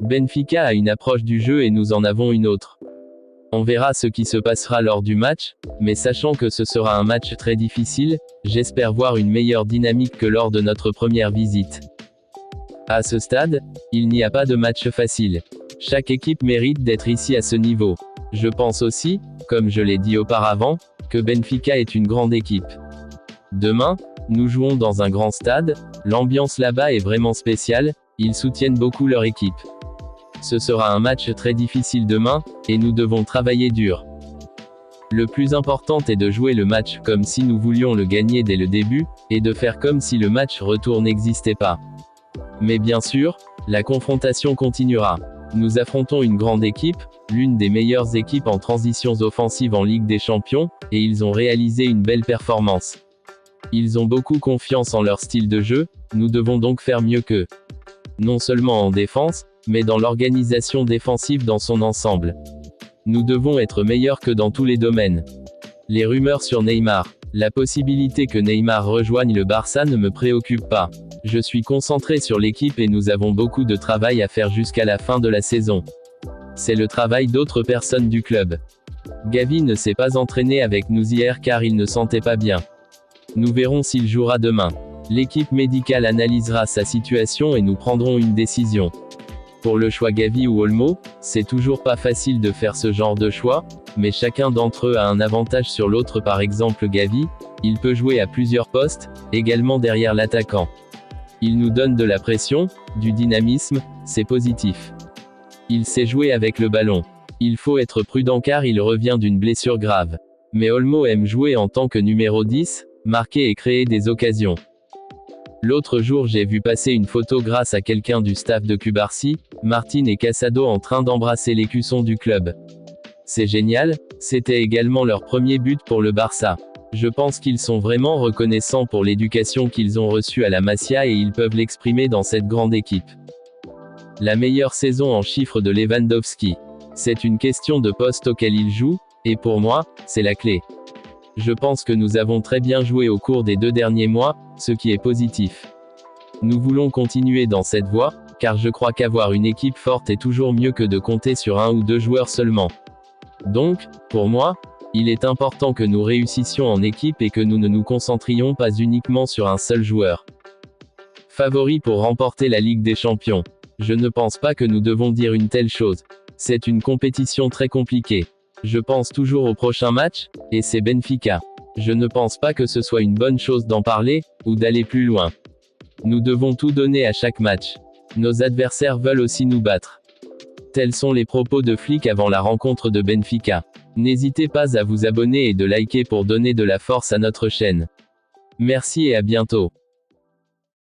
Benfica a une approche du jeu et nous en avons une autre. On verra ce qui se passera lors du match, mais sachant que ce sera un match très difficile, j'espère voir une meilleure dynamique que lors de notre première visite. À ce stade, il n'y a pas de match facile. Chaque équipe mérite d'être ici à ce niveau. Je pense aussi, comme je l'ai dit auparavant, que Benfica est une grande équipe. Demain, nous jouons dans un grand stade, l'ambiance là-bas est vraiment spéciale, ils soutiennent beaucoup leur équipe. Ce sera un match très difficile demain, et nous devons travailler dur. Le plus important est de jouer le match comme si nous voulions le gagner dès le début, et de faire comme si le match retour n'existait pas. Mais bien sûr, la confrontation continuera. Nous affrontons une grande équipe, l'une des meilleures équipes en transitions offensives en Ligue des Champions, et ils ont réalisé une belle performance. Ils ont beaucoup confiance en leur style de jeu, nous devons donc faire mieux qu'eux. Non seulement en défense, mais dans l'organisation défensive dans son ensemble. Nous devons être meilleurs que dans tous les domaines. Les rumeurs sur Neymar. La possibilité que Neymar rejoigne le Barça ne me préoccupe pas. Je suis concentré sur l'équipe et nous avons beaucoup de travail à faire jusqu'à la fin de la saison. C'est le travail d'autres personnes du club. Gavi ne s'est pas entraîné avec nous hier car il ne sentait pas bien. Nous verrons s'il jouera demain. L'équipe médicale analysera sa situation et nous prendrons une décision. Pour le choix Gavi ou Olmo, c'est toujours pas facile de faire ce genre de choix, mais chacun d'entre eux a un avantage sur l'autre. Par exemple Gavi, il peut jouer à plusieurs postes, également derrière l'attaquant. Il nous donne de la pression, du dynamisme, c'est positif. Il sait jouer avec le ballon. Il faut être prudent car il revient d'une blessure grave. Mais Olmo aime jouer en tant que numéro 10, marquer et créer des occasions. L'autre jour j'ai vu passer une photo grâce à quelqu'un du staff de Cubarsí, Martin et Casado en train d'embrasser l'écusson du club. C'est génial, c'était également leur premier but pour le Barça. Je pense qu'ils sont vraiment reconnaissants pour l'éducation qu'ils ont reçue à la Masia et ils peuvent l'exprimer dans cette grande équipe. La meilleure saison en chiffres de Lewandowski. C'est une question de poste auquel il joue, et pour moi, c'est la clé. Je pense que nous avons très bien joué au cours des 2 derniers mois, ce qui est positif. Nous voulons continuer dans cette voie, car je crois qu'avoir une équipe forte est toujours mieux que de compter sur 1 ou 2 joueurs seulement. Donc, pour moi, il est important que nous réussissions en équipe et que nous ne nous concentrions pas uniquement sur un seul joueur. Favori pour remporter la Ligue des Champions. Je ne pense pas que nous devons dire une telle chose. C'est une compétition très compliquée. Je pense toujours au prochain match, et c'est Benfica. Je ne pense pas que ce soit une bonne chose d'en parler, ou d'aller plus loin. Nous devons tout donner à chaque match. Nos adversaires veulent aussi nous battre. Tels sont les propos de Flick avant la rencontre de Benfica. N'hésitez pas à vous abonner et de liker pour donner de la force à notre chaîne. Merci et à bientôt.